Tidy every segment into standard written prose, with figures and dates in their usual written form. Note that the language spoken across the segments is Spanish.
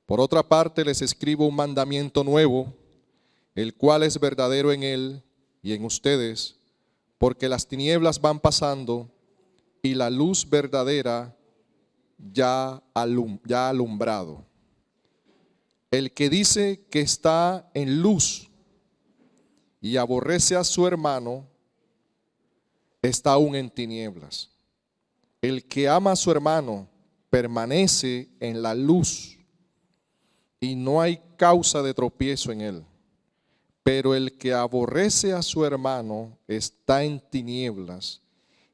Por otra parte, les escribo un mandamiento nuevo, el cual es verdadero en él y en ustedes, porque las tinieblas van pasando y la luz verdadera ya ha alumbrado. El que dice que está en luz y aborrece a su hermano, está aún en tinieblas. El que ama a su hermano permanece en la luz y no hay causa de tropiezo en él. Pero el que aborrece a su hermano está en tinieblas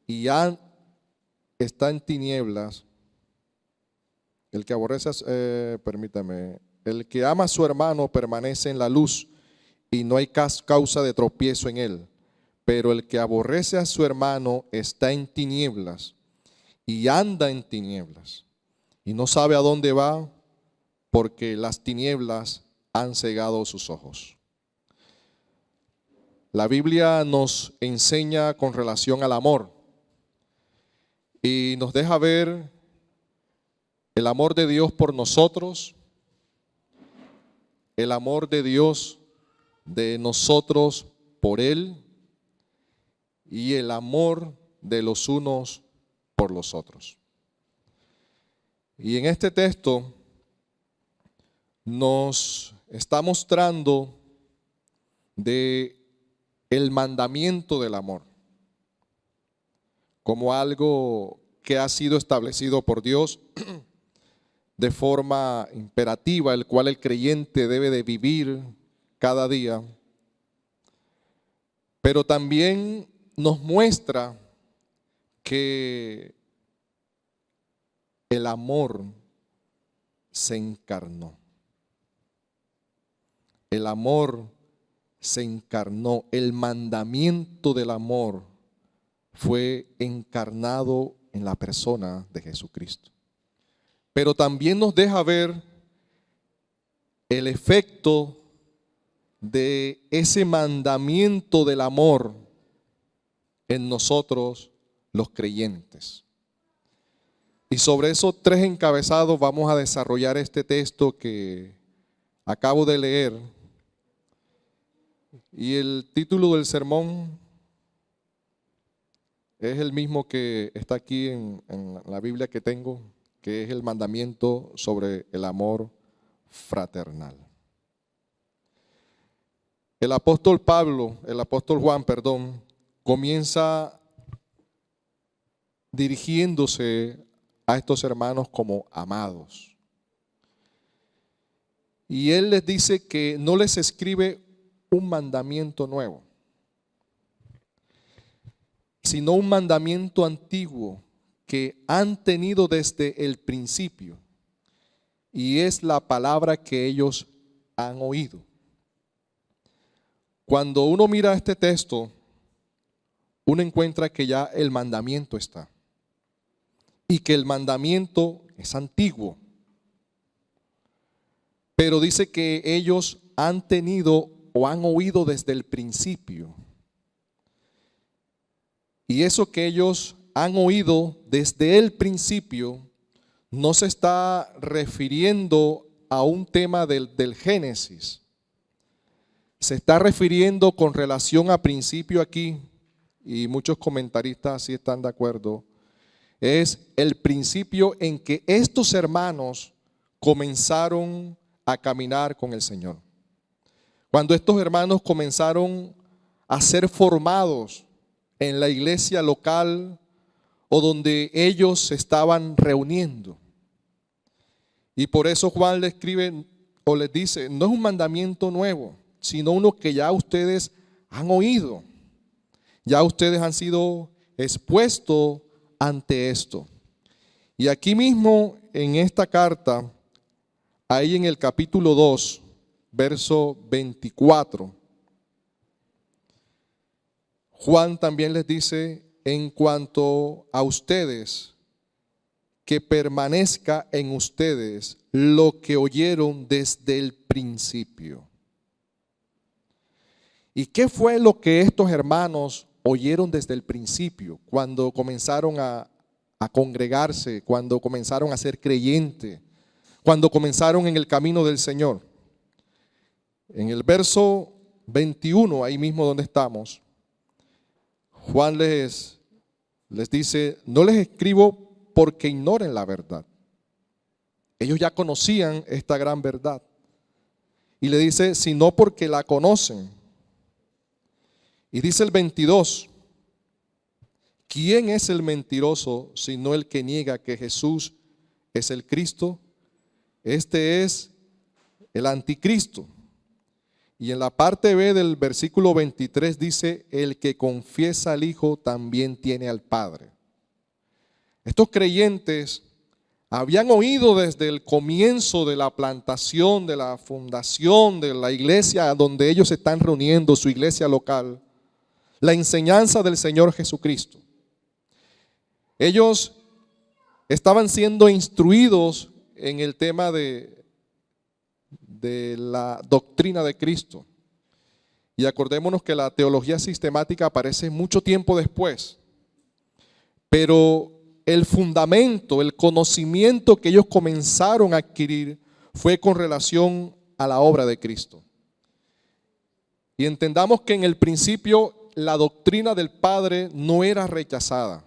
y está en tinieblas. El que aborrece, el que ama a su hermano permanece en la luz y no hay causa de tropiezo en él. Pero el que aborrece a su hermano está en tinieblas y anda en tinieblas y no sabe a dónde va, porque las tinieblas han cegado sus ojos. La Biblia nos enseña con relación al amor y nos deja ver el amor de Dios por nosotros, el amor de Dios de nosotros por Él y el amor de los unos por los otros. Y en este texto nos está mostrando de el mandamiento del amor como algo que ha sido establecido por Dios de forma imperativa, el cual el creyente debe de vivir cada día. Pero también nos muestra que el amor se encarnó. El amor se encarnó. El mandamiento del amor fue encarnado en la persona de Jesucristo. Pero también nos deja ver el efecto de ese mandamiento del amor en nosotros los creyentes. Y sobre esos tres encabezados vamos a desarrollar este texto que acabo de leer. Y el título del sermón es el mismo que está aquí en la Biblia que tengo, que es el mandamiento sobre el amor fraternal. El apóstol Juan, comienza dirigiéndose a estos hermanos como amados. Y él les dice que no les escribe un mandamiento nuevo, sino un mandamiento antiguo que han tenido desde el principio, y es la palabra que ellos han oído. Cuando uno mira este texto, uno encuentra que ya el mandamiento está, y que el mandamiento es antiguo, pero dice que ellos han tenido o han oído desde el principio. Y eso que ellos han oído desde el principio no se está refiriendo a un tema del Génesis. Se está refiriendo con relación a principio aquí, y muchos comentaristas sí están de acuerdo, es el principio en que estos hermanos comenzaron a caminar con el Señor. Cuando estos hermanos comenzaron a ser formados en la iglesia local o donde ellos se estaban reuniendo. Y por eso Juan le escribe o les dice, no es un mandamiento nuevo, sino uno que ya ustedes han oído. Ya ustedes han sido expuestos ante esto. Y aquí mismo en esta carta, ahí en el capítulo 2, verso 24, Juan también les dice, en cuanto a ustedes, que permanezca en ustedes lo que oyeron desde el principio. ¿Y qué fue lo que estos hermanos oyeron desde el principio, cuando comenzaron a congregarse, cuando comenzaron a ser creyentes, cuando comenzaron en el camino del Señor. En el verso 21, ahí mismo donde estamos, Juan les dice, no les escribo porque ignoren la verdad. Ellos ya conocían esta gran verdad. Y le dice, sino porque la conocen. Y dice el 22, ¿quién es el mentiroso sino el que niega que Jesús es el Cristo? Este es el anticristo. Y en la parte B del versículo 23 dice, el que confiesa al Hijo también tiene al Padre. Estos creyentes habían oído desde el comienzo de la plantación, de la fundación de la iglesia donde ellos se están reuniendo, su iglesia local, la enseñanza del Señor Jesucristo. Ellos estaban siendo instruidos en el tema de la doctrina de Cristo. Y acordémonos que la teología sistemática aparece mucho tiempo después. Pero el fundamento, el conocimiento que ellos comenzaron a adquirir fue con relación a la obra de Cristo. Y entendamos que en el principio la doctrina del Padre no era rechazada,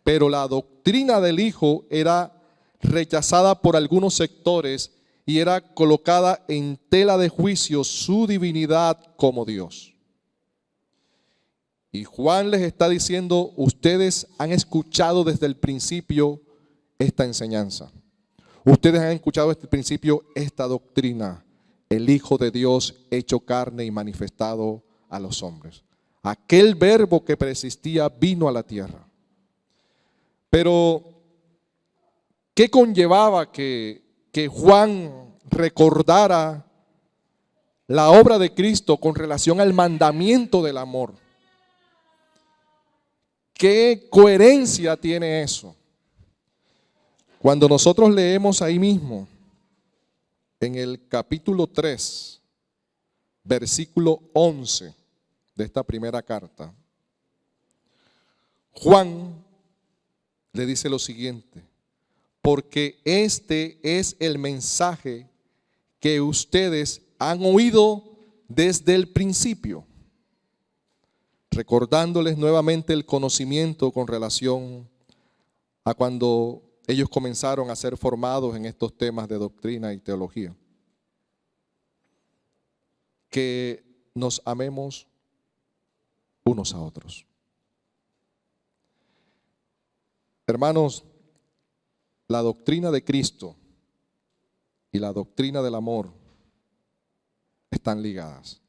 pero la doctrina del Hijo era rechazada por algunos sectores y era colocada en tela de juicio su divinidad como Dios. Y Juan les está diciendo, ustedes han escuchado desde el principio esta enseñanza. Ustedes han escuchado desde el principio esta doctrina, el Hijo de Dios hecho carne y manifestado a los hombres. Aquel verbo que persistía vino a la tierra. Pero, ¿qué conllevaba que Juan recordara la obra de Cristo con relación al mandamiento del amor? ¿Qué coherencia tiene eso? Cuando nosotros leemos ahí mismo, en el capítulo 3, versículo 11 de esta primera carta, Juan le dice lo siguiente, porque este es el mensaje que ustedes han oído desde el principio, recordándoles nuevamente el conocimiento con relación a cuando ellos comenzaron a ser formados en estos temas de doctrina y teología. Que nos amemos unos a otros. Hermanos, la doctrina de Cristo y la doctrina del amor están ligadas.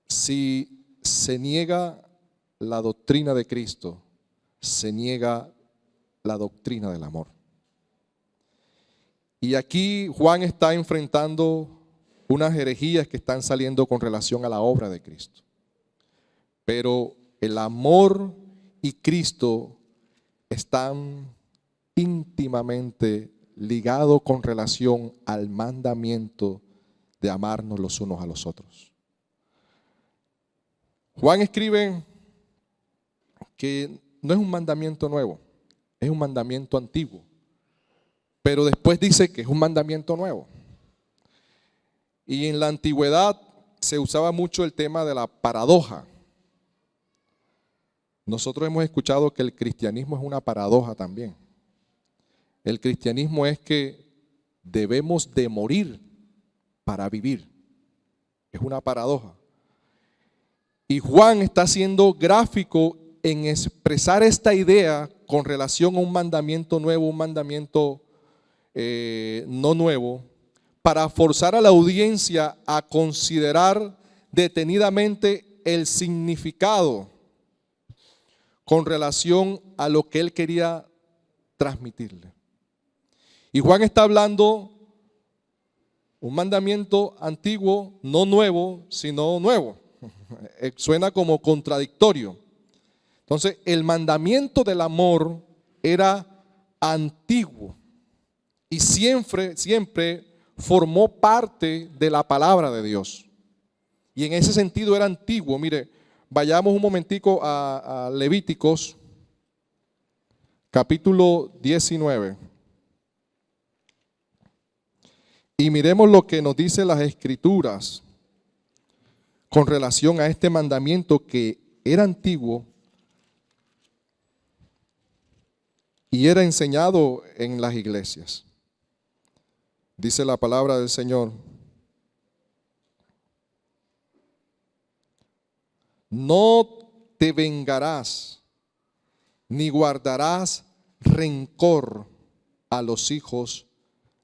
Si se niega la doctrina de Cristo, se niega la doctrina del amor. Y aquí Juan está enfrentando unas herejías que están saliendo con relación a la obra de Cristo. Pero el amor y Cristo están íntimamente ligados con relación al mandamiento de amarnos los unos a los otros. Juan escribe que no es un mandamiento nuevo, es un mandamiento antiguo. Pero después dice que es un mandamiento nuevo. Y en la antigüedad se usaba mucho el tema de la paradoja. Nosotros hemos escuchado que el cristianismo es una paradoja también. El cristianismo es que debemos de morir para vivir. Es una paradoja. Y Juan está siendo gráfico en expresar esta idea con relación a un mandamiento nuevo, un mandamiento no nuevo, para forzar a la audiencia a considerar detenidamente el significado con relación a lo que él quería transmitirle. Y Juan está hablando un mandamiento antiguo, no nuevo, sino nuevo. Suena como contradictorio. Entonces, el mandamiento del amor era antiguo y siempre formó parte de la palabra de Dios. Y en ese sentido era antiguo. Mire, vayamos un momentico a Levíticos, capítulo 19. Y miremos lo que nos dice las Escrituras con relación a este mandamiento que era antiguo y era enseñado en las iglesias. Dice la palabra del Señor: no te vengarás, ni guardarás rencor a los hijos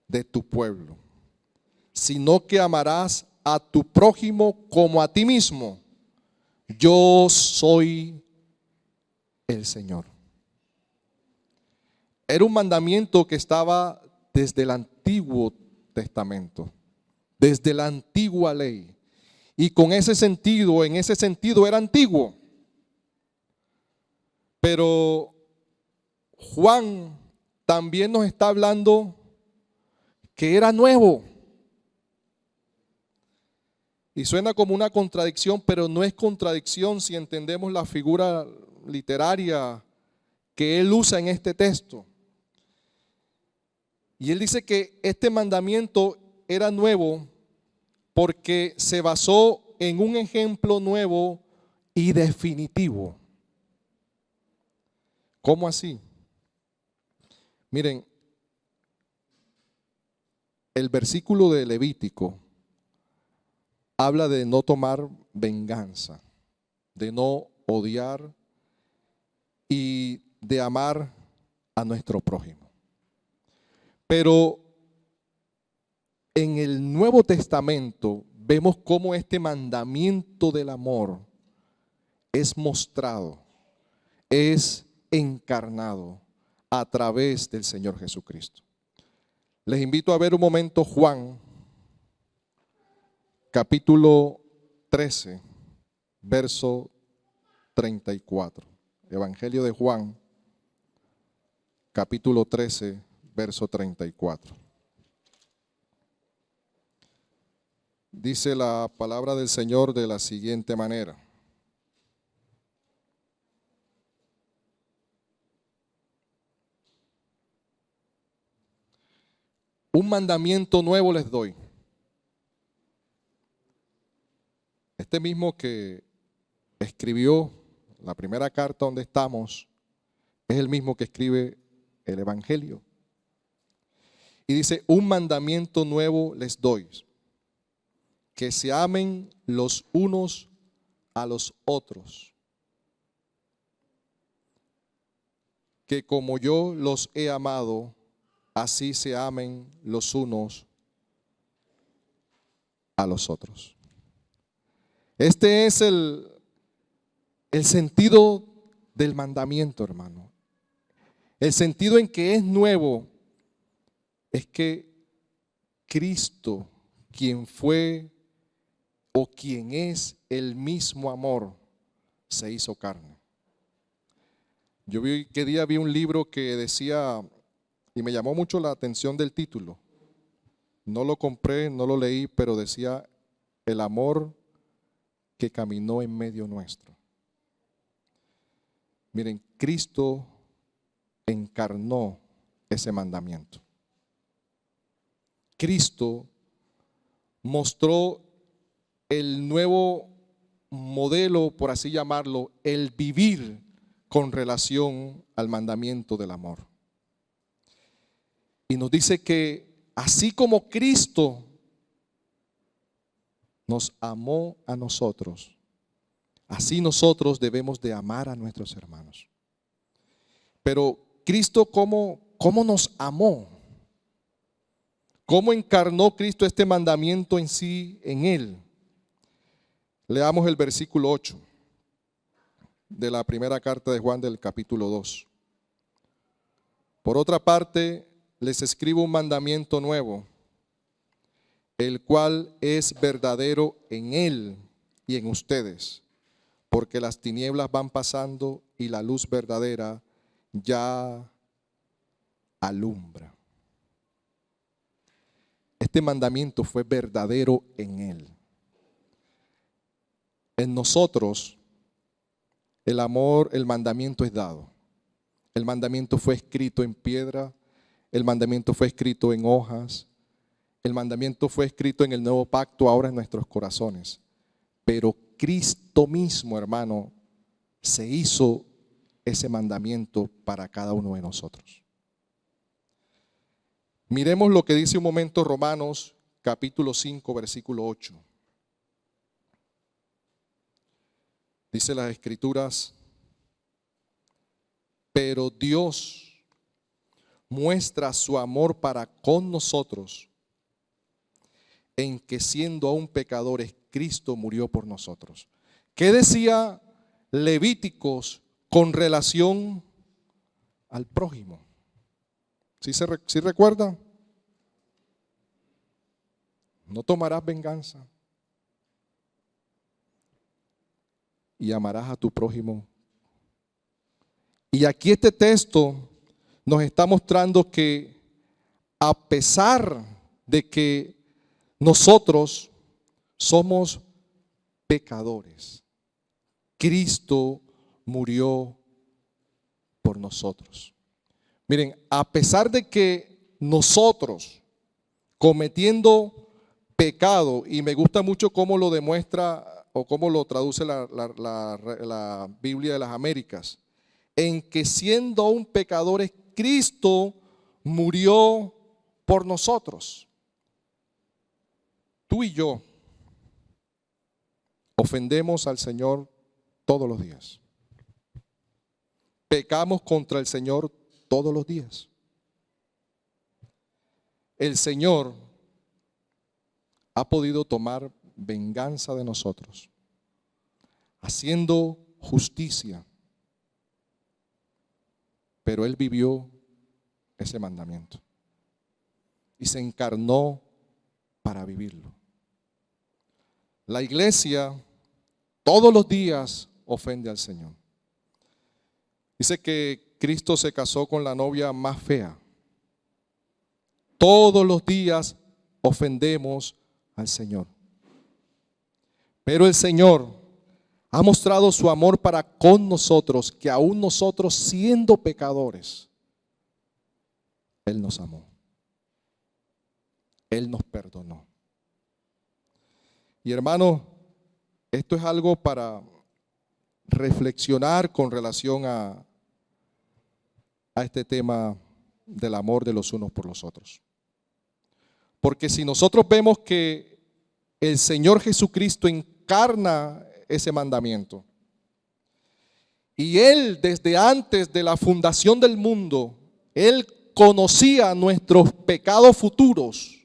de tu pueblo, sino que amarás a tu prójimo como a ti mismo. Yo soy el Señor. Era un mandamiento que estaba desde el Antiguo Testamento, desde la antigua ley. Y con ese sentido, en ese sentido era antiguo. Pero Juan también nos está hablando que era nuevo. Y suena como una contradicción, pero no es contradicción si entendemos la figura literaria que él usa en este texto. Y él dice que este mandamiento era nuevo porque se basó en un ejemplo nuevo y definitivo. ¿Cómo así? Miren, el versículo de Levítico habla de no tomar venganza, de no odiar y de amar a nuestro prójimo. Pero en el Nuevo Testamento vemos cómo este mandamiento del amor es mostrado, es encarnado a través del Señor Jesucristo. Les invito a ver un momento Juan, capítulo 13, verso 34. Evangelio de Juan, capítulo 13, verso 34. Dice la palabra del Señor de la siguiente manera: un mandamiento nuevo les doy. Este mismo que escribió la primera carta donde estamos es el mismo que escribe el Evangelio. Y dice: un mandamiento nuevo les doy, que se amen los unos a los otros, que como yo los he amado, así se amen los unos a los otros. Este es el sentido del mandamiento, hermano. El sentido en que es nuevo es que Cristo, quien fue o quien es el mismo amor, se hizo carne. Yo que día vi un libro que decía, y me llamó mucho la atención del título. No lo compré, no lo leí, pero decía: el amor que caminó en medio nuestro. Miren, Cristo encarnó ese mandamiento. Cristo mostró el nuevo modelo, por así llamarlo, el vivir con relación al mandamiento del amor. Y nos dice que así como Cristo nos amó a nosotros, así nosotros debemos de amar a nuestros hermanos. Pero Cristo, ¿cómo nos amó? ¿Cómo encarnó Cristo este mandamiento en sí, en Él? Leamos el versículo 8 de la primera carta de Juan del capítulo 2. Por otra parte, les escribo un mandamiento nuevo, el cual es verdadero en Él y en ustedes, porque las tinieblas van pasando y la luz verdadera ya alumbra. Este mandamiento fue verdadero en Él. En nosotros, el amor, el mandamiento es dado. El mandamiento fue escrito en piedra, el mandamiento fue escrito en hojas, El mandamiento fue escrito en el nuevo pacto ahora en nuestros corazones. Pero Cristo mismo, hermano, se hizo ese mandamiento para cada uno de nosotros. Miremos lo que dice un momento Romanos capítulo 5, versículo 8. Dice las Escrituras: pero Dios muestra su amor para con nosotros en que siendo aún pecadores, Cristo murió por nosotros. ¿Qué decía Levíticos con relación al prójimo? ¿Sí recuerda? No tomarás venganza y amarás a tu prójimo. Y aquí este texto nos está mostrando que a pesar de que nosotros somos pecadores, Cristo murió por nosotros. Miren, a pesar de que nosotros cometiendo pecado, y me gusta mucho cómo lo demuestra o cómo lo traduce la Biblia de las Américas, en que siendo aún pecadores, Cristo murió por nosotros. Tú y yo ofendemos al Señor todos los días. Pecamos contra el Señor todos los días. El Señor ha podido tomar venganza de nosotros, haciendo justicia. Pero Él vivió ese mandamiento y se encarnó para vivirlo. La iglesia todos los días ofende al Señor. Dice que Cristo se casó con la novia más fea. Todos los días ofendemos al Señor. Pero el Señor ha mostrado su amor para con nosotros, que aún nosotros siendo pecadores, Él nos amó. Él nos perdonó. Y hermano, esto es algo para reflexionar con relación a este tema del amor de los unos por los otros. Porque si nosotros vemos que el Señor Jesucristo encarna ese mandamiento, y Él desde antes de la fundación del mundo, Él conocía nuestros pecados futuros,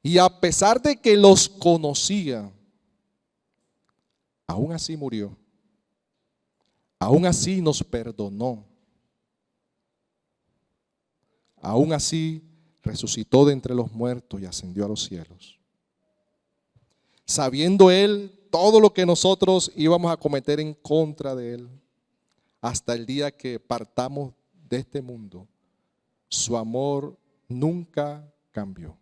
y a pesar de que los conocía, aún así murió. Aún así nos perdonó. Aún así resucitó de entre los muertos y ascendió a los cielos. Sabiendo Él todo lo que nosotros íbamos a cometer en contra de Él, hasta el día que partamos de este mundo, su amor nunca cambió.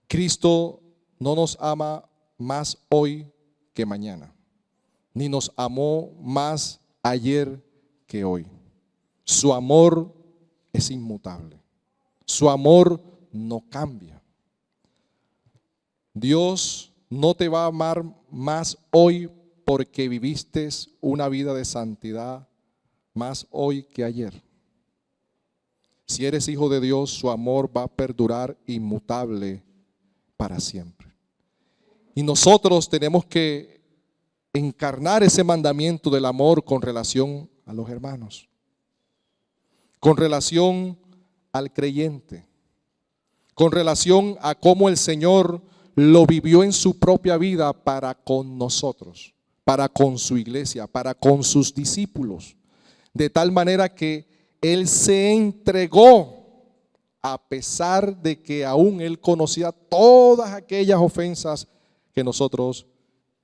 Cristo no nos ama más hoy que mañana, ni nos amó más ayer que hoy. Su amor es inmutable. Su amor no cambia. Dios no te va a amar más hoy porque viviste una vida de santidad más hoy que ayer. Si eres hijo de Dios, su amor va a perdurar inmutable para siempre. Y nosotros tenemos que encarnar ese mandamiento del amor con relación a los hermanos, con relación al creyente, con relación a cómo el Señor lo vivió en su propia vida para con nosotros, para con su iglesia, para con sus discípulos, de tal manera que Él se entregó a pesar de que aún Él conocía todas aquellas ofensas que nosotros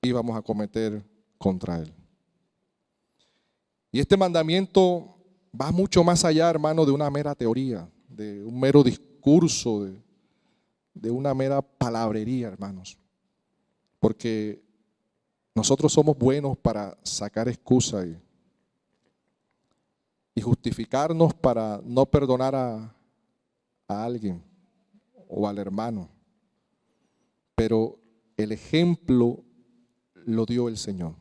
íbamos a cometer contra Él. Y este mandamiento va mucho más allá, hermano, de una mera teoría, de un mero discurso, de una mera palabrería, hermanos. Porque nosotros somos buenos para sacar excusas y justificarnos para no perdonar a alguien o al hermano, pero el ejemplo lo dio el Señor.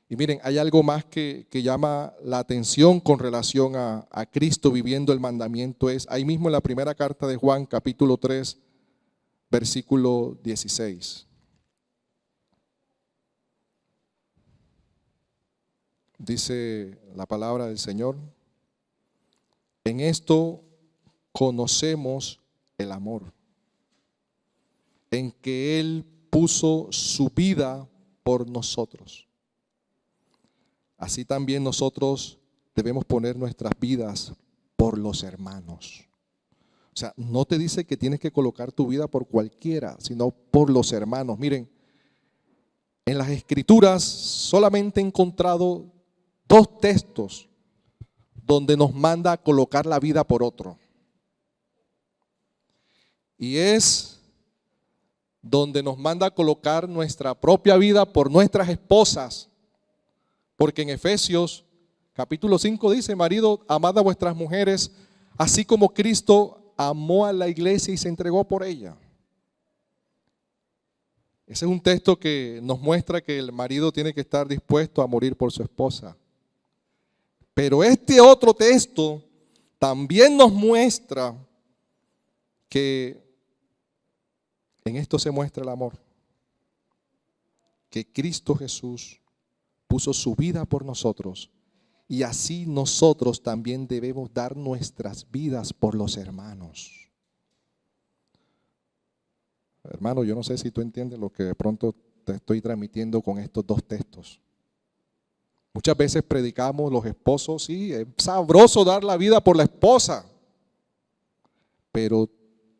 Y miren, hay algo más que llama la atención con relación a Cristo viviendo el mandamiento. Es ahí mismo en la primera carta de Juan, capítulo 3, versículo 16. Dice la palabra del Señor: en esto conocemos el amor, en que Él puso su vida por nosotros. Así también nosotros debemos poner nuestras vidas por los hermanos. O sea, no te dice que tienes que colocar tu vida por cualquiera, sino por los hermanos. Miren, en las Escrituras solamente he encontrado 2 textos donde nos manda a colocar la vida por otro. Y es donde nos manda a colocar nuestra propia vida por nuestras esposas. Porque en Efesios capítulo 5 dice: marido, amad a vuestras mujeres, así como Cristo amó a la iglesia y se entregó por ella. Ese es un texto que nos muestra que el marido tiene que estar dispuesto a morir por su esposa. Pero este otro texto también nos muestra que en esto se muestra el amor. Que Cristo Jesús puso su vida por nosotros, y así nosotros también debemos dar nuestras vidas por los hermanos. Hermano, yo no sé si tú entiendes lo que de pronto te estoy transmitiendo con estos 2 textos. Muchas veces predicamos los esposos, sí, es sabroso dar la vida por la esposa, pero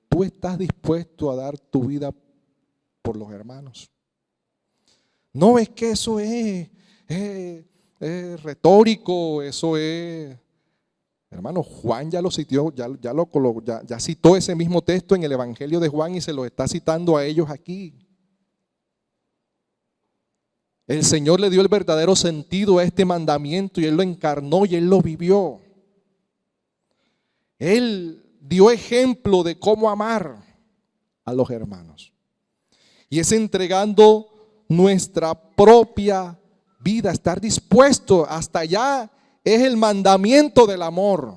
tú estás dispuesto a dar tu vida por los hermanos. No, es que eso es retórico, eso es. Hermano, Juan ya lo citó, ya citó ese mismo texto en el Evangelio de Juan y se lo está citando a ellos aquí. El Señor le dio el verdadero sentido a este mandamiento y Él lo encarnó y Él lo vivió. Él dio ejemplo de cómo amar a los hermanos. Y es entregando nuestra propia vida, estar dispuesto hasta allá. Es el mandamiento del amor.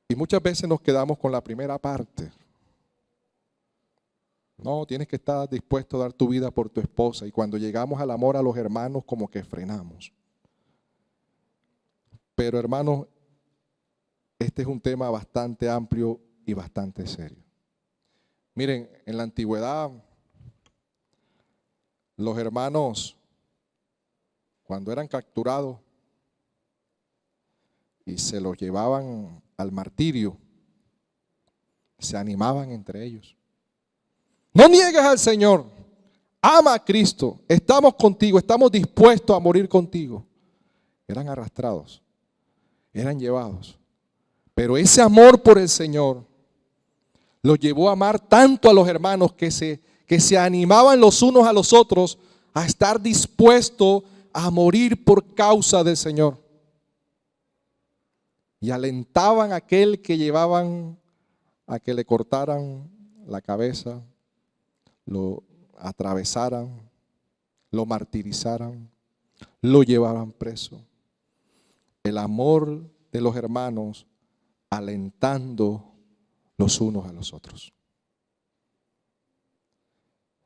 Y muchas veces nos quedamos con la primera parte. No, tienes que estar dispuesto a dar tu vida por tu esposa. Y cuando llegamos al amor a los hermanos, como que frenamos. Pero hermanos, este es un tema bastante amplio y bastante serio. Miren, en la antigüedad, los hermanos, cuando eran capturados y se los llevaban al martirio, se animaban entre ellos. No niegues al Señor, ama a Cristo, estamos contigo, estamos dispuestos a morir contigo. Eran arrastrados, eran llevados. Pero ese amor por el Señor los llevó a amar tanto a los hermanos que se animaban los unos a los otros a estar dispuestos a morir por causa del Señor. Y alentaban a aquel que llevaban a que le cortaran la cabeza, lo atravesaran, lo martirizaran, lo llevaran preso. El amor de los hermanos alentando los unos a los otros.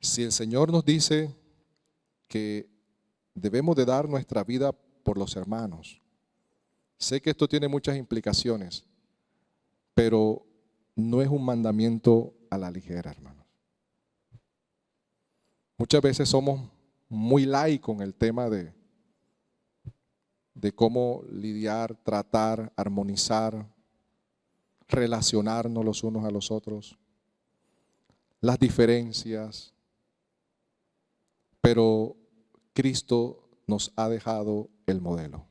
Si el Señor nos dice que debemos de dar nuestra vida por los hermanos, sé que esto tiene muchas implicaciones, pero no es un mandamiento a la ligera, hermanos. Muchas veces somos muy laicos en el tema de cómo lidiar, tratar, armonizar, relacionarnos los unos a los otros, las diferencias, pero Cristo nos ha dejado el modelo.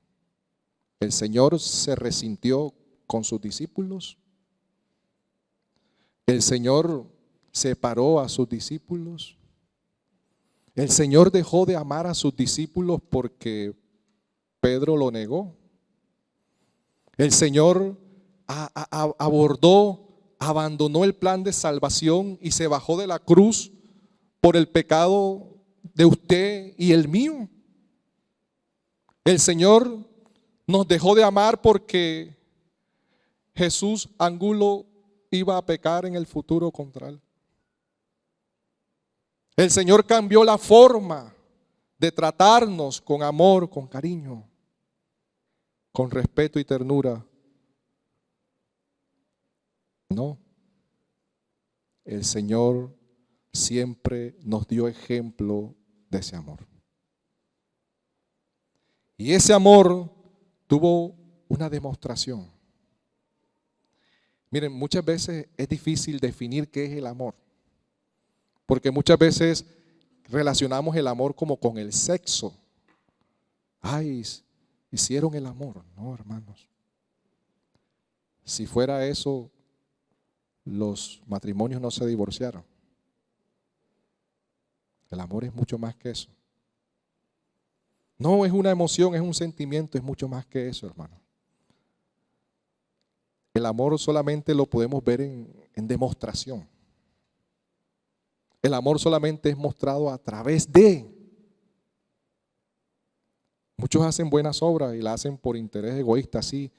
El Señor se resintió con sus discípulos. El Señor separó a sus discípulos. El Señor dejó de amar a sus discípulos porque Pedro lo negó. El Señor abordó, abandonó el plan de salvación y se bajó de la cruz por el pecado de usted y el mío. El Señor nos dejó de amar porque Jesús Angulo iba a pecar en el futuro contra él. El Señor cambió la forma de tratarnos con amor, con cariño, con respeto y ternura. No, el Señor siempre nos dio ejemplo de ese amor. Y ese amor tuvo una demostración. Miren, muchas veces es difícil definir qué es el amor, porque muchas veces relacionamos el amor como con el sexo. Ay, hicieron el amor. No, hermanos. Si fuera eso, los matrimonios no se divorciaron. El amor es mucho más que eso. No es una emoción, es un sentimiento, es mucho más que eso, hermano. El amor solamente lo podemos ver en demostración. El amor solamente es mostrado a través de. Muchos hacen buenas obras y la hacen por interés egoísta, sí,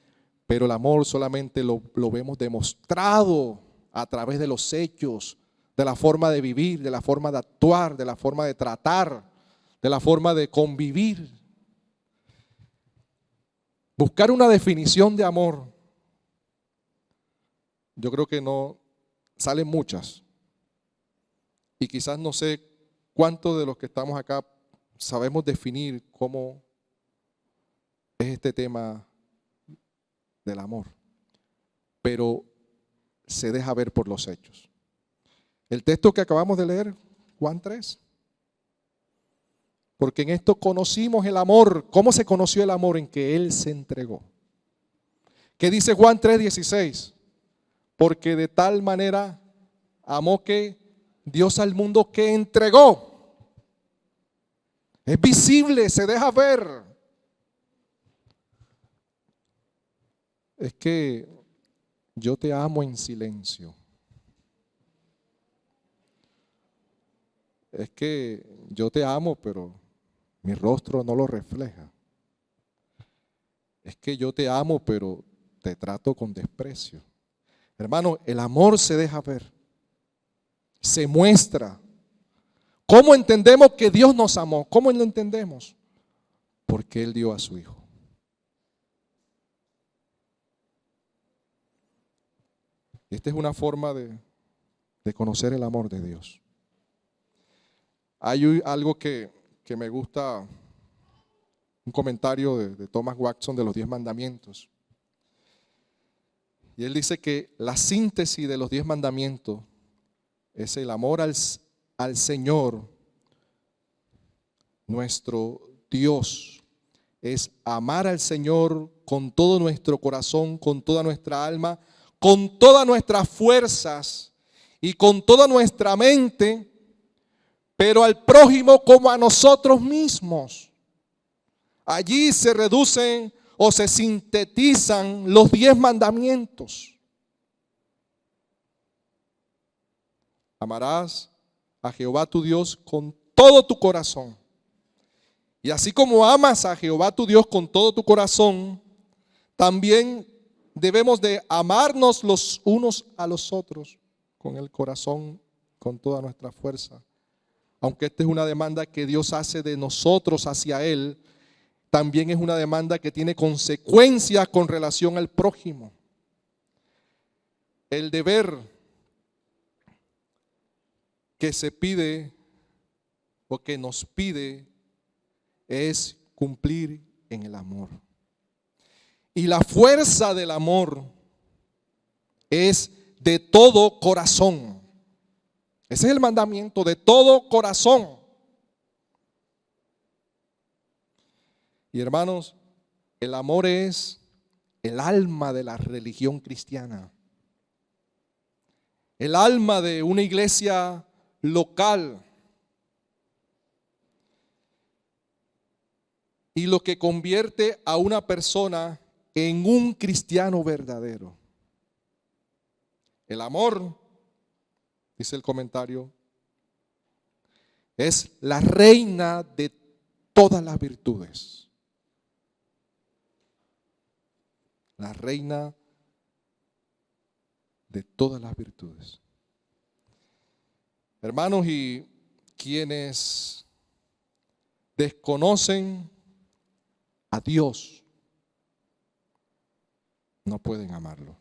pero el amor solamente lo vemos demostrado a través de los hechos, de la forma de vivir, de la forma de actuar, de la forma de tratar, de la forma de convivir. Buscar una definición de amor, yo creo que no salen muchas. Y quizás no sé cuántos de los que estamos acá sabemos definir cómo es este tema del amor. Pero se deja ver por los hechos. El texto que acabamos de leer, Juan 3. Porque en esto conocimos el amor. ¿Cómo se conoció el amor? En que Él se entregó. ¿Qué dice Juan 3:16? Porque de tal manera amó que Dios al mundo que entregó. Es visible, se deja ver. Es que yo te amo en silencio. Es que yo te amo, pero mi rostro no lo refleja. Es que yo te amo, pero te trato con desprecio. Hermano, el amor se deja ver, se muestra. ¿Cómo entendemos que Dios nos amó? ¿Cómo lo entendemos? Porque Él dio a su Hijo. Esta es una forma de conocer el amor de Dios. Hay algo que me gusta, un comentario de Thomas Watson de los 10 mandamientos. Y él dice que la síntesis de los 10 mandamientos es el amor al Señor, nuestro Dios. Es amar al Señor con todo nuestro corazón, con toda nuestra alma, con todas nuestras fuerzas y con toda nuestra mente, pero al prójimo como a nosotros mismos. Allí se reducen o se sintetizan los 10 mandamientos. Amarás a Jehová tu Dios con todo tu corazón. Y así como amas a Jehová tu Dios con todo tu corazón, también debemos de amarnos los unos a los otros con el corazón, con toda nuestra fuerza. Aunque esta es una demanda que Dios hace de nosotros hacia Él, también es una demanda que tiene consecuencias con relación al prójimo. El deber que se pide o que nos pide es cumplir en el amor. Y la fuerza del amor es de todo corazón. Ese es el mandamiento, de todo corazón. Y hermanos, el amor es el alma de la religión cristiana. El alma de una iglesia local. Y lo que convierte a una persona en un cristiano verdadero. El amor, dice el comentario, es la reina de todas las virtudes. La reina de todas las virtudes. Hermanos, y quienes desconocen a Dios no pueden amarlo.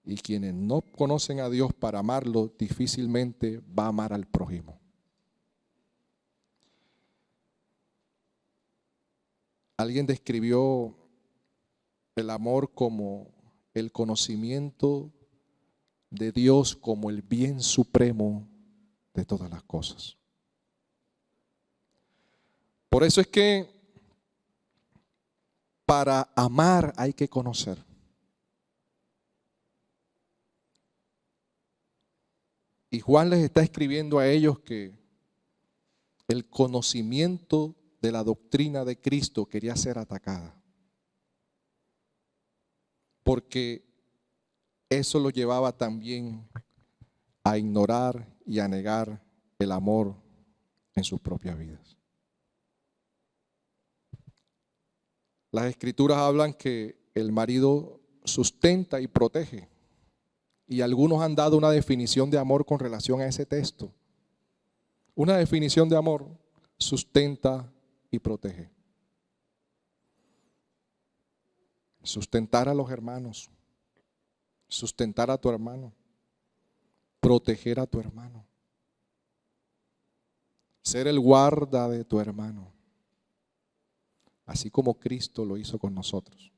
Y quienes no conocen a Dios para amarlo, difícilmente va a amar al prójimo. Alguien describió el amor como el conocimiento de Dios como el bien supremo de todas las cosas. Por eso es que para amar hay que conocer. Y Juan les está escribiendo a ellos que el conocimiento de la doctrina de Cristo quería ser atacada. Porque eso lo llevaba también a ignorar y a negar el amor en sus propias vidas. Las escrituras hablan que el marido sustenta y protege. Y algunos han dado una definición de amor con relación a ese texto. Una definición de amor: sustenta y protege. Sustentar a los hermanos, sustentar a tu hermano, proteger a tu hermano, ser el guarda de tu hermano, así como Cristo lo hizo con nosotros.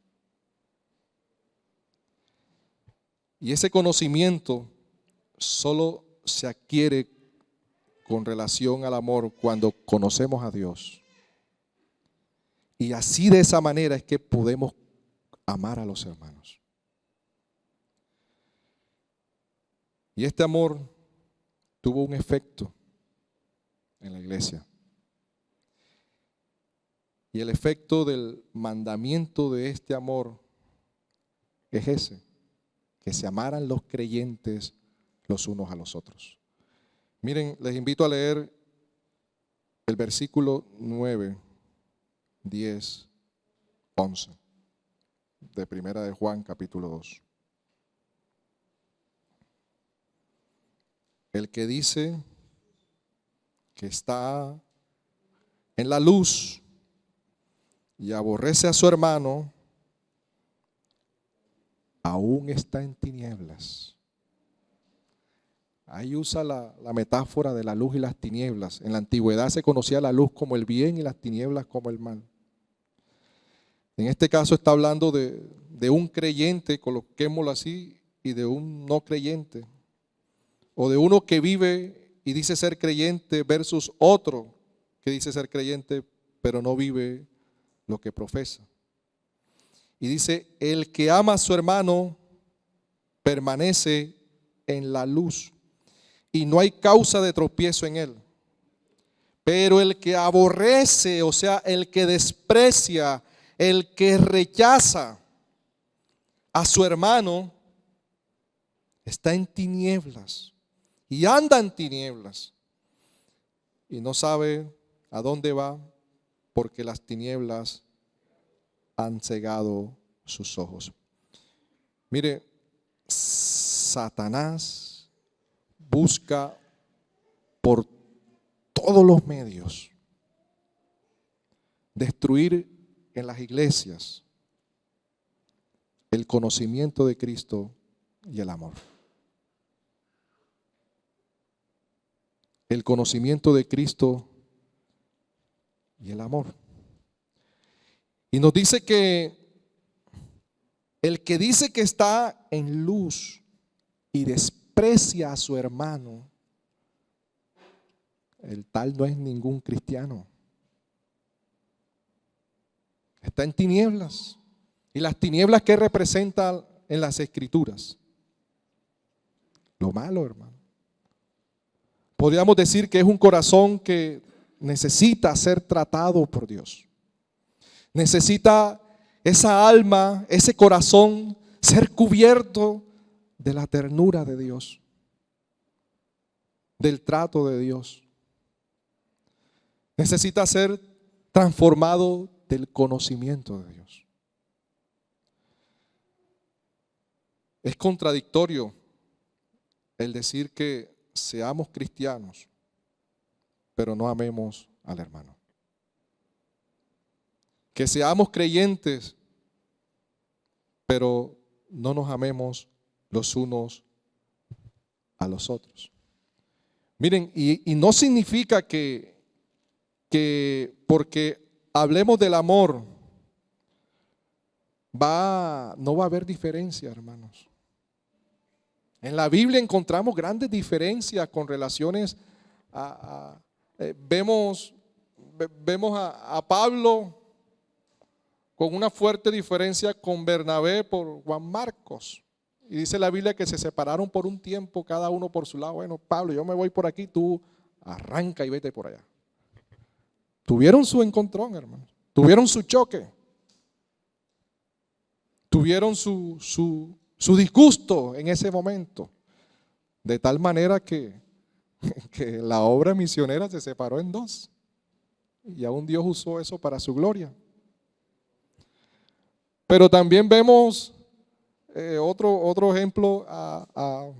Y ese conocimiento solo se adquiere con relación al amor cuando conocemos a Dios. Y así, de esa manera, es que podemos amar a los hermanos. Y este amor tuvo un efecto en la iglesia. Y el efecto del mandamiento de este amor es ese: que se amaran los creyentes los unos a los otros. Miren, les invito a leer el versículo 9, 10, 11 de Primera de Juan, capítulo 2. El que dice que está en la luz y aborrece a su hermano, aún está en tinieblas. Ahí usa la metáfora de la luz y las tinieblas. En la antigüedad se conocía la luz como el bien y las tinieblas como el mal. En este caso está hablando de un creyente, coloquémoslo así, y de un no creyente. O de uno que vive y dice ser creyente versus otro que dice ser creyente pero no vive lo que profesa. Y dice: el que ama a su hermano permanece en la luz y no hay causa de tropiezo en él. Pero el que aborrece, o sea, el que desprecia, el que rechaza a su hermano, está en tinieblas y anda en tinieblas y no sabe a dónde va, porque las tinieblas han cegado sus ojos. Mire, Satanás busca por todos los medios destruir en las iglesias el conocimiento de Cristo y el amor. El conocimiento de Cristo y el amor. Y nos dice que el que dice que está en luz y desprecia a su hermano, el tal no es ningún cristiano. Está en tinieblas. ¿Y las tinieblas qué representan en las escrituras? Lo malo, hermano. Podríamos decir que es un corazón que necesita ser tratado por Dios. Necesita esa alma, ese corazón, ser cubierto de la ternura de Dios, del trato de Dios. Necesita ser transformado del conocimiento de Dios. Es contradictorio el decir que seamos cristianos, pero no amemos al hermano. Que seamos creyentes, pero no nos amemos los unos a los otros. Miren, y no significa que porque hablemos del amor, no va a haber diferencia, hermanos. En la Biblia encontramos grandes diferencias con relaciones vemos a Pablo con una fuerte diferencia con Bernabé por Juan Marcos. Y dice la Biblia que se separaron por un tiempo, cada uno por su lado. Bueno, Pablo, yo me voy por aquí, tú arranca y vete por allá. Tuvieron su encontrón, hermanos. Tuvieron su choque. Tuvieron su disgusto en ese momento. De tal manera que la obra misionera se separó en dos. Y aún Dios usó eso para su gloria. Pero también vemos otro ejemplo a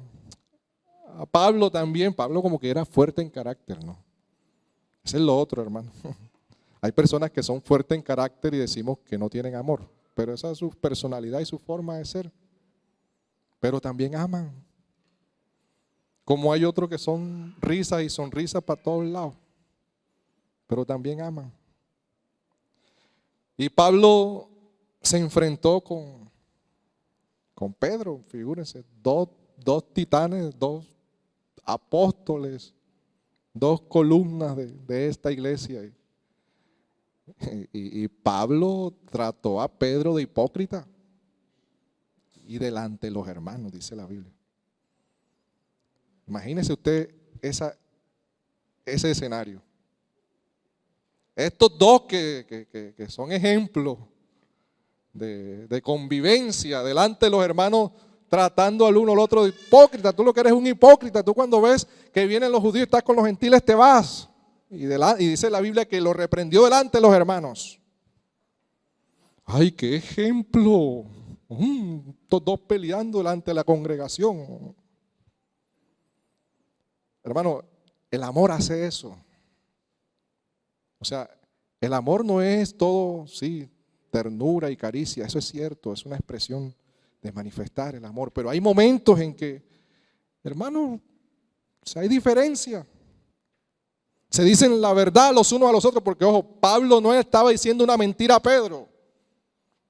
Pablo también. Pablo como que era fuerte en carácter, ¿no? Ese es lo otro, hermano. Hay personas que son fuertes en carácter y decimos que no tienen amor, pero esa es su personalidad y su forma de ser. Pero también aman. Como hay otros que son risas y sonrisas para todos lados, pero también aman. Y Pablo se enfrentó con Pedro, figúrense, dos titanes, dos apóstoles, dos columnas de esta iglesia. Y Pablo trató a Pedro de hipócrita y delante de los hermanos, dice la Biblia. Imagínese usted ese escenario. Estos dos que son ejemplos de convivencia delante de los hermanos, tratando al uno al otro de hipócrita. Tú lo que eres un hipócrita. Tú cuando ves que vienen los judíos y estás con los gentiles te vas. Y dice la Biblia que lo reprendió delante de los hermanos. ¡Ay, qué ejemplo! Estos dos peleando delante de la congregación. Hermano, el amor hace eso. O sea, el amor no es todo, sí, ternura y caricia. Eso es cierto, es una expresión de manifestar el amor. Pero hay momentos en que, hermano, hay diferencia. Se dicen la verdad los unos a los otros, porque ojo, Pablo no estaba diciendo una mentira a Pedro.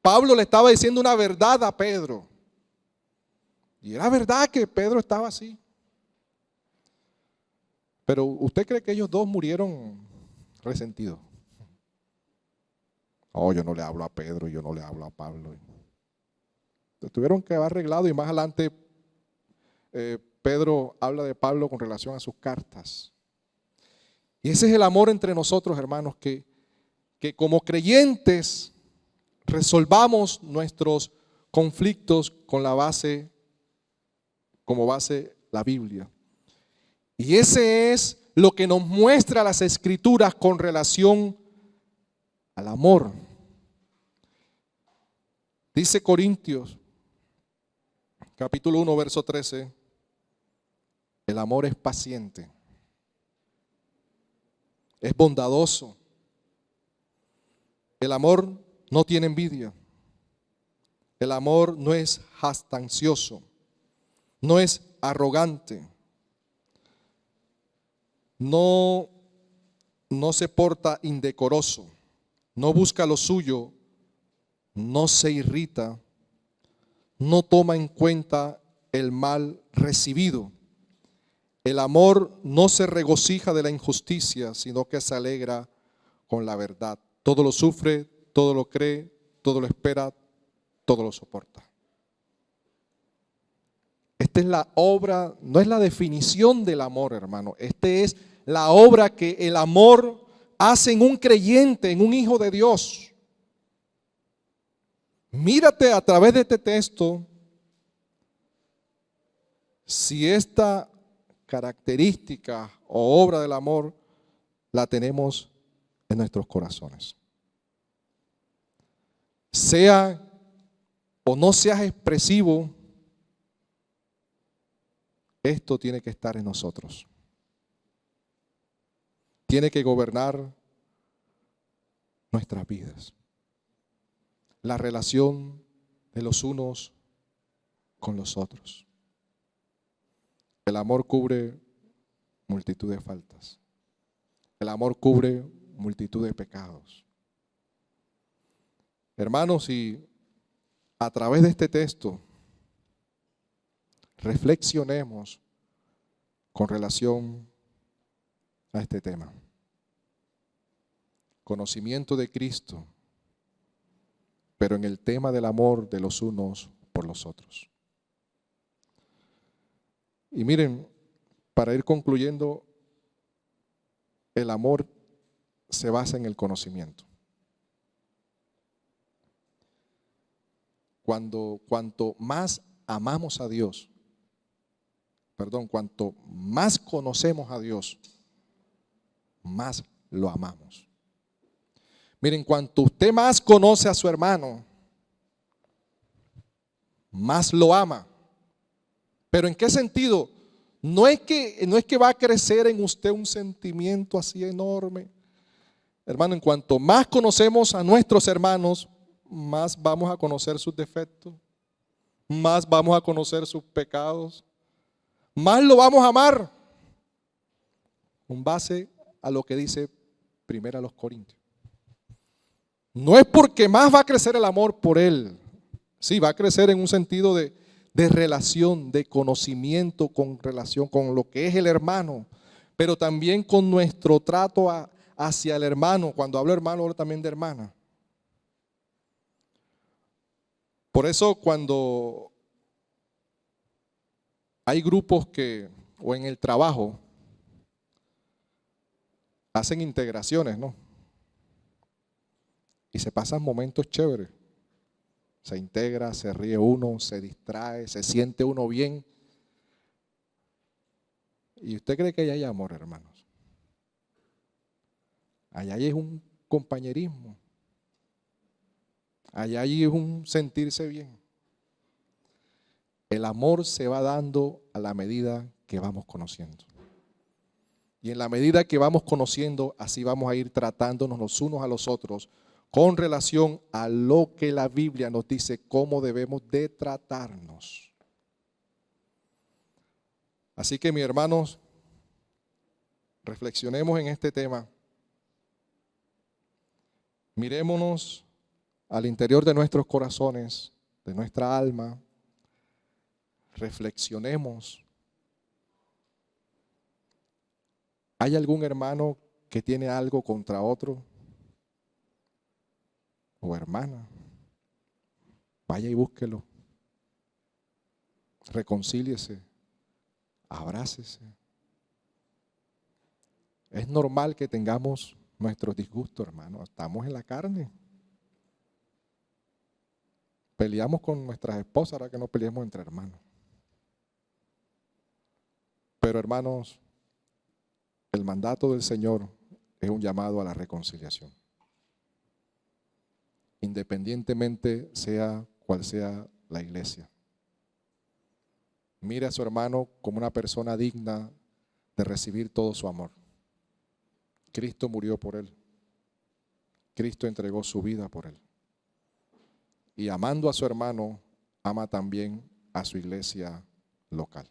Pablo le estaba diciendo una verdad a Pedro. Y era verdad que Pedro estaba así. Pero ¿usted cree que ellos dos murieron resentidos? Oh, yo no le hablo a Pedro, yo no le hablo a Pablo. Tuvieron que haber arreglado y más adelante Pedro habla de Pablo con relación a sus cartas. Y ese es el amor entre nosotros, hermanos, que como creyentes resolvamos nuestros conflictos con como base la Biblia. Y ese es lo que nos muestra las Escrituras con relación al amor. Dice Corintios, capítulo 1, verso 13, el amor es paciente, es bondadoso. El amor no tiene envidia. El amor no es jactancioso, no es arrogante, no se porta indecoroso, no busca lo suyo, no se irrita, no toma en cuenta el mal recibido. El amor no se regocija de la injusticia, sino que se alegra con la verdad. Todo lo sufre, todo lo cree, todo lo espera, todo lo soporta. Esta es la obra, no es la definición del amor, hermano. Esta es la obra que el amor hace en un creyente, en un hijo de Dios. mírate a través de este texto si esta característica o obra del amor la tenemos en nuestros corazones. Sea o no seas expresivo, esto tiene que estar en nosotros. Tiene que gobernar nuestras vidas. La relación de los unos con los otros. El amor cubre multitud de faltas. El amor cubre multitud de pecados. Hermanos, y a través de este texto reflexionemos con relación a este tema. Conocimiento de Cristo, pero en el tema del amor de los unos por los otros. Y miren, para ir concluyendo, el amor se basa en el conocimiento. Cuanto más amamos a Dios, cuanto más conocemos a Dios, más lo amamos. Miren, cuanto usted más conoce a su hermano, más lo ama. ¿Pero en qué sentido? No es que va a crecer en usted un sentimiento así enorme. Hermano, en cuanto más conocemos a nuestros hermanos, más vamos a conocer sus defectos, más vamos a conocer sus pecados, más lo vamos a amar. Con base a lo que dice 1 Corintios. No es porque más va a crecer el amor por él. Sí, va a crecer en un sentido de relación, de conocimiento con relación con lo que es el hermano, pero también con nuestro trato hacia el hermano. Cuando hablo hermano, hablo también de hermana. Por eso cuando hay grupos o en el trabajo, hacen integraciones, ¿no? Y se pasan momentos chéveres. Se integra, se ríe uno, se distrae, se siente uno bien. ¿Y usted cree que allá hay amor, hermanos? Allá hay un compañerismo. Allá hay un sentirse bien. El amor se va dando a la medida que vamos conociendo. Y en la medida que vamos conociendo, así vamos a ir tratándonos los unos a los otros con relación a lo que la Biblia nos dice cómo debemos de tratarnos. Así que, mis hermanos, reflexionemos en este tema. Mirémonos al interior de nuestros corazones, de nuestra alma. Reflexionemos. ¿Hay algún hermano que tiene algo contra otro? O hermana, vaya y búsquelo, reconcíliese, abrácese. Es normal que tengamos nuestros disgustos, hermano, estamos en la carne. Peleamos con nuestras esposas, ahora que no peleemos entre hermanos. Pero hermanos, el mandato del Señor es un llamado a la reconciliación. Independientemente sea cual sea la iglesia. Mire a su hermano como una persona digna de recibir todo su amor. Cristo murió por él. Cristo entregó su vida por él. Y amando a su hermano, ama también a su iglesia local.